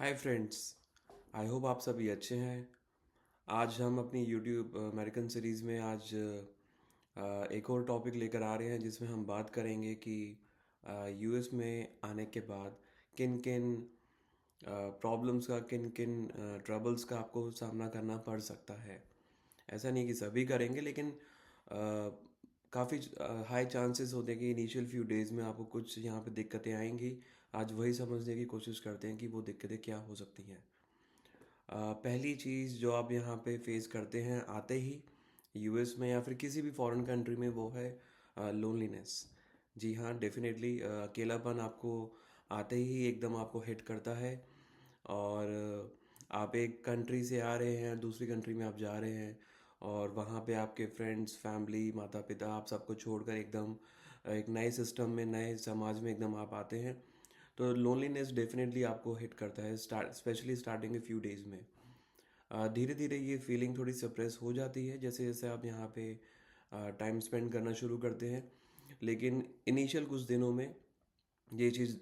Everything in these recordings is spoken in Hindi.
Hi friends. आई होप आप सभी अच्छे हैं। आज हम अपनी यूट्यूब अमेरिकन सीरीज़ में आज एक और टॉपिक लेकर आ रहे हैं जिसमें हम बात करेंगे कि यूएस में आने के बाद किन किन प्रॉब्लम्स का किन किन ट्रबल्स का आपको सामना करना पड़ सकता है। ऐसा नहीं कि सभी करेंगे, लेकिन काफ़ी हाई चांसेस होते हैं कि इनिशियल फ्यू डेज़ में आपको कुछ यहाँ पे दिक्कतें आएंगी। आज वही समझने की कोशिश करते हैं कि वो दिक्कतें क्या हो सकती हैं। पहली चीज़ जो आप यहाँ पे फेस करते हैं आते ही यूएस में या फिर किसी भी फॉरेन कंट्री में, वो है लोनलीनेस। जी हाँ, डेफिनेटली अकेलापन आपको आते ही एकदम आपको हिट करता है। और आप एक कंट्री से आ रहे हैं, दूसरी कंट्री में आप जा रहे हैं, और वहाँ पे आपके फ्रेंड्स, फैमिली, माता पिता, आप सबको छोड़कर एकदम एक नए सिस्टम में, नए समाज में एकदम आप आते हैं। तो लोनलीनेस डेफिनेटली आपको हिट करता है, स्पेशली स्टार्टिंग के फ्यू डेज़ में। धीरे धीरे ये फीलिंग थोड़ी सप्रेस हो जाती है जैसे जैसे आप यहाँ पे टाइम स्पेंड करना शुरू करते हैं। लेकिन इनिशियल कुछ दिनों में ये चीज़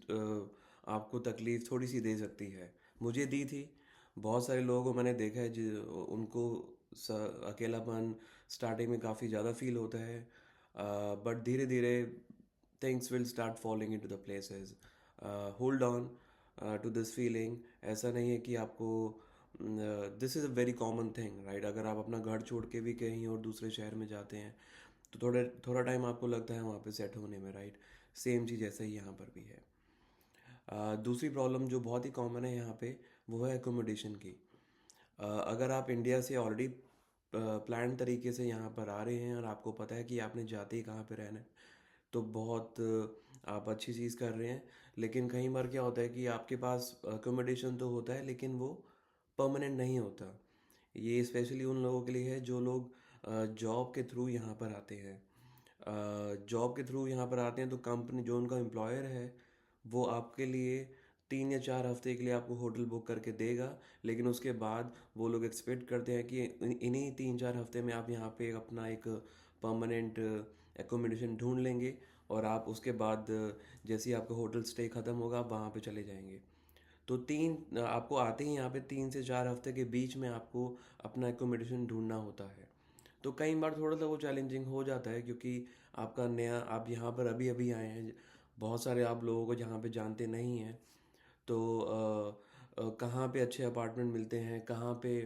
आपको तकलीफ़ थोड़ी सी दे सकती है। मुझे दी थी। बहुत सारे लोगों को मैंने देखा है जो उनको अकेलापन स्टार्टिंग में काफ़ी ज़्यादा फील होता है, बट धीरे धीरे things will start following in to the places. Hold on to this feeling. ऐसा नहीं है कि आपको this is a very common thing, right? अगर आप अपना घर छोड़ के भी कहीं और दूसरे शहर में जाते हैं तो थोड़ा टाइम आपको लगता है वहाँ पे सेट होने में, राइट? सेम चीज़ ऐसा ही यहाँ पर भी है। दूसरी प्रॉब्लम जो बहुत ही कॉमन है यहाँ पे, वो है एकोमोडेशन की। अगर आप इंडिया से ऑलरेडी प्लान तरीके से यहाँ पर आ रहे हैं और आपको पता है कि आपने जाते ही कहाँ पे रहना है, तो बहुत आप अच्छी चीज़ कर रहे हैं। लेकिन कई बार क्या होता है कि आपके पास अकोमोडेशन तो होता है, लेकिन वो परमानेंट नहीं होता। ये स्पेशली उन लोगों के लिए है जो लोग जॉब के थ्रू यहाँ पर आते हैं। जॉब के थ्रू यहाँ पर आते हैं तो कंपनी, जो उनका एम्प्लॉयर है, वो आपके लिए 3 या 4 हफ्ते के लिए आपको होटल बुक करके देगा। लेकिन उसके बाद वो लोग एक्सपेक्ट करते हैं कि इन्हीं 3 4 हफ्ते में आप यहाँ पे अपना एक परमानेंट एकोमोडेशन ढूंढ लेंगे, और आप उसके बाद जैसे ही आपका होटल स्टे ख़त्म होगा आप वहाँ पे चले जाएंगे। तो आपको आते ही यहाँ पे 3 से 4 हफ्ते के बीच में आपको अपना एकोमोडेशन ढूंढना होता है। तो कई बार थोड़ा सा वो चैलेंजिंग हो जाता है, क्योंकि आपका नया, आप यहाँ पर अभी अभी आए हैं। बहुत सारे आप लोगों को यहाँ पे जानते नहीं हैं। तो कहाँ पे अच्छे अपार्टमेंट मिलते हैं, कहाँ पे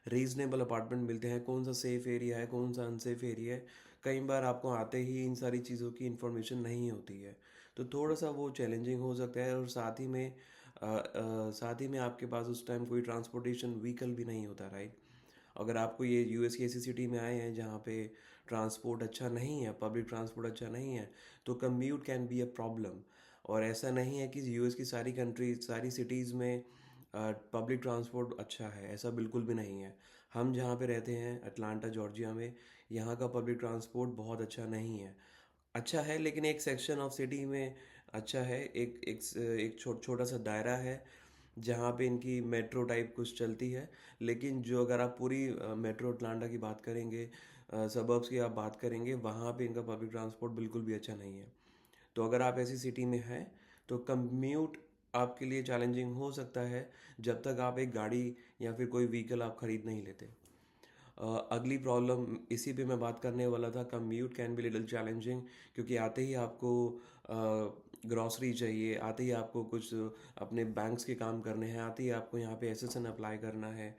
रीज़नेबल अपार्टमेंट मिलते हैं, कौन सा सेफ़ एरिया है, कौन सा अनसेफ एरिया है, कई बार आपको आते ही इन सारी चीज़ों की इन्फॉर्मेशन नहीं होती है। तो थोड़ा सा वो चैलेंजिंग हो सकता है। और साथ ही में आपके पास उस टाइम कोई ट्रांसपोर्टेशन व्हीकल भी नहीं होता, राइट? अगर आपको ये यूएस की ऐसी सिटी में आए हैं जहाँ पे ट्रांसपोर्ट अच्छा नहीं है, पब्लिक ट्रांसपोर्ट अच्छा नहीं है, तो commute can be a problem. और ऐसा नहीं है कि यूएस की सारी सिटीज़ में पब्लिक ट्रांसपोर्ट अच्छा है, ऐसा बिल्कुल भी नहीं है। हम जहाँ पे रहते हैं अटलांटा जॉर्जिया में, यहाँ का पब्लिक ट्रांसपोर्ट बहुत अच्छा नहीं है। अच्छा है, लेकिन एक सेक्शन ऑफ सिटी में अच्छा है। एक छोटा सा दायरा है जहाँ पे इनकी मेट्रो टाइप कुछ चलती है। लेकिन जो, अगर आप पूरी मेट्रो अटलांटा की बात करेंगे, सबर्ब्स की आप बात करेंगे, वहाँ पे इनका पब्लिक ट्रांसपोर्ट बिल्कुल भी अच्छा नहीं है। तो अगर आप ऐसी सिटी में हैं तो कम्यूट आपके लिए चैलेंजिंग हो सकता है, जब तक आप एक गाड़ी या फिर कोई व्हीकल आप खरीद नहीं लेते। अगली प्रॉब्लम इसी पे मैं बात करने वाला था, commute can be little challenging. क्योंकि आते ही आपको ग्रॉसरी चाहिए, आते ही आपको कुछ अपने बैंक्स के काम करने हैं, आते ही आपको यहाँ पे एसएसएन अप्लाई करना है।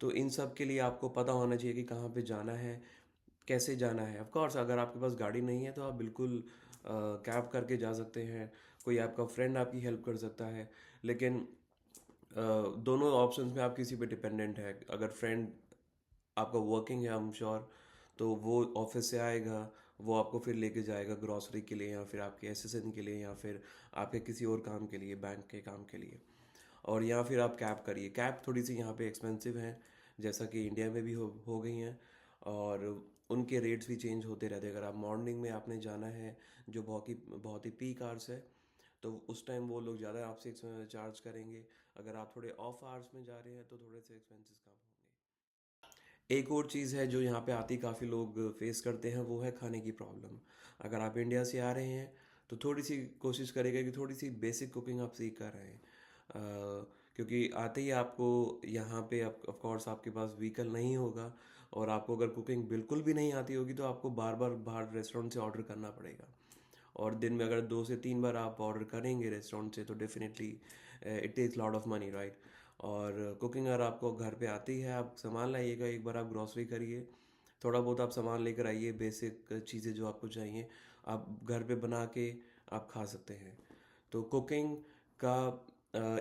तो इन सब के लिए आपको पता होना चाहिए कि कहाँ पे जाना है, कैसे जाना है। ऑफ कोर्स अगर आपके पास गाड़ी नहीं है तो आप बिल्कुल कैब करके जा सकते हैं, कोई आपका फ्रेंड आपकी हेल्प कर सकता है। लेकिन दोनों ऑप्शंस में आप किसी पे डिपेंडेंट है। अगर फ्रेंड आपका वर्किंग है, आई एम श्योर, तो वो ऑफिस से आएगा, वो आपको फिर लेके जाएगा ग्रॉसरी के लिए, या फिर आपके एसएसएन के लिए, या फिर आपके किसी और काम के लिए, बैंक के काम के लिए। और या फिर आप कैब करिए। कैब थोड़ी सी यहाँ पे एक्सपेंसिव है, जैसा कि इंडिया में भी हो गई हैं। और उनके रेट्स भी चेंज होते रहते हैं। अगर आप मॉर्निंग में आपने जाना है, जो बहुत ही पीक आवर्स है, तो उस टाइम वो लोग ज़्यादा आपसे चार्ज करेंगे। अगर आप थोड़े ऑफ आवर्स में जा रहे हैं तो थोड़े से एक्सपेंसेस कम होंगे। एक और चीज़ है जो यहाँ पे आती काफ़ी लोग फेस करते हैं, वो है खाने की प्रॉब्लम। अगर आप इंडिया से आ रहे हैं तो थोड़ी सी कोशिश करेगा कि थोड़ी सी बेसिक कुकिंग आप सीख कर रहे हैं। क्योंकि आते ही आपको यहाँ पे ऑफ कोर्स आपके पास व्हीकल नहीं होगा, और आपको अगर कुकिंग बिल्कुल भी नहीं आती होगी तो आपको बार बार बाहर रेस्टोरेंट से ऑर्डर करना पड़ेगा। और दिन में अगर 2 से 3 बार आप ऑर्डर करेंगे रेस्टोरेंट से तो definitely it takes lot of money, right. और कुकिंग अगर आपको घर पे आती है, आप सामान लाइएगा, एक बार आप ग्रॉसरी करिए, थोड़ा बहुत आप सामान लेकर आइए, बेसिक चीज़ें जो आपको चाहिए आप घर पे बना के आप खा सकते हैं। तो कुकिंग का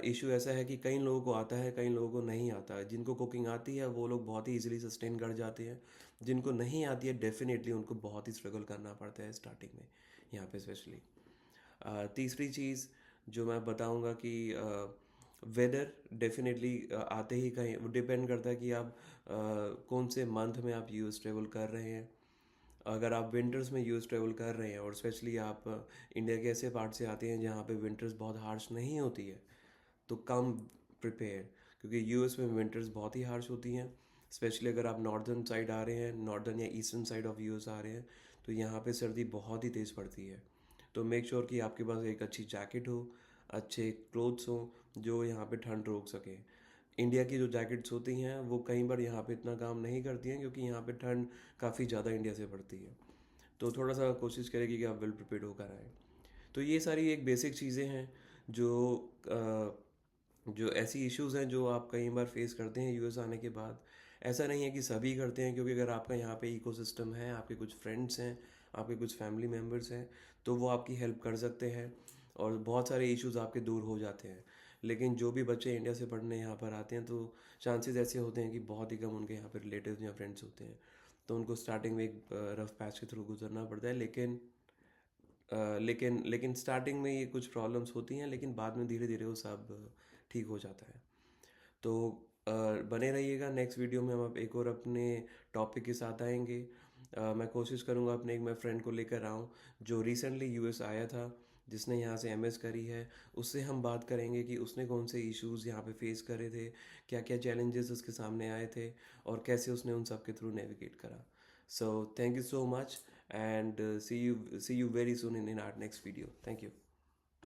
इशू ऐसा है कि कई लोगों को आता है, कई लोगों को नहीं आता है। जिनको कुकिंग आती है वो लोग बहुत ही इजीली सस्टेन कर जाते हैं, जिनको नहीं आती है डेफिनेटली उनको बहुत ही स्ट्रगल करना पड़ता है स्टार्टिंग में, यहाँ पे स्पेशली। तीसरी चीज़ जो मैं बताऊंगा कि वेदर डेफिनेटली आते ही कहीं वो डिपेंड करता है कि आप कौन से मंथ में आप यूएस ट्रेवल कर रहे हैं। अगर आप विंटर्स में यूएस ट्रेवल कर रहे हैं और स्पेशली आप इंडिया के ऐसे पार्ट से आते हैं जहाँ पे विंटर्स बहुत हार्श नहीं होती है, तो कम प्रिपेयर, क्योंकि यूएस में विंटर्स बहुत ही हार्श होती हैं। स्पेशली अगर आप नॉर्दर्न साइड आ रहे हैं, नॉर्दर्न या ईस्टर्न साइड ऑफ यूएस आ रहे हैं, तो यहाँ पे सर्दी बहुत ही तेज़ पड़ती है। तो मेक श्योर कि आपके पास एक अच्छी जैकेट हो, अच्छे क्लोथ्स हो जो यहाँ पे ठंड रोक सके। इंडिया की जो जैकेट्स होती हैं वो कई बार यहाँ पे इतना काम नहीं करती हैं, क्योंकि यहाँ पे ठंड काफ़ी ज़्यादा इंडिया से पड़ती है। तो थोड़ा सा कोशिश करेगी कि आप वेल प्रिपेयर्ड होकर आएँ। तो ये सारी एक बेसिक चीज़ें हैं जो जो ऐसी इश्यूज़ हैं जो आप कई बार फेस करते हैं यूएस आने के बाद। ऐसा नहीं है कि सभी करते हैं, क्योंकि अगर आपका यहाँ पे इकोसिस्टम है, आपके कुछ फ्रेंड्स हैं, आपके कुछ फैमिली मेम्बर्स हैं, तो वो आपकी हेल्प कर सकते हैं और बहुत सारे इश्यूज़ आपके दूर हो जाते हैं। लेकिन जो भी बच्चे इंडिया से पढ़ने यहाँ पर आते हैं तो चांसेस ऐसे होते हैं कि बहुत ही कम उनके यहाँ पर रिलेटिव्स या फ्रेंड्स होते हैं, तो उनको स्टार्टिंग में एक रफ पैच के थ्रू गुजरना पड़ता है। लेकिन स्टार्टिंग में ये कुछ प्रॉब्लम्स होती हैं, लेकिन बाद में धीरे धीरे वो सब ठीक हो जाता है। तो बने रहिएगा, नेक्स्ट वीडियो में हम एक और अपने टॉपिक के साथ आएंगे। मैं कोशिश करूँगा अपने एक मैं फ्रेंड को लेकर आऊँ जो रिसेंटली यूएस आया था, जिसने यहाँ से एमएस करी है। उससे हम बात करेंगे कि उसने कौन से इश्यूज़ यहाँ पे फेस करे थे, क्या क्या चैलेंजेस उसके सामने आए थे, और कैसे उसने उन सब के थ्रू नेविगेट करा। So thank you so much, and see you very soon in our next video. Thank you.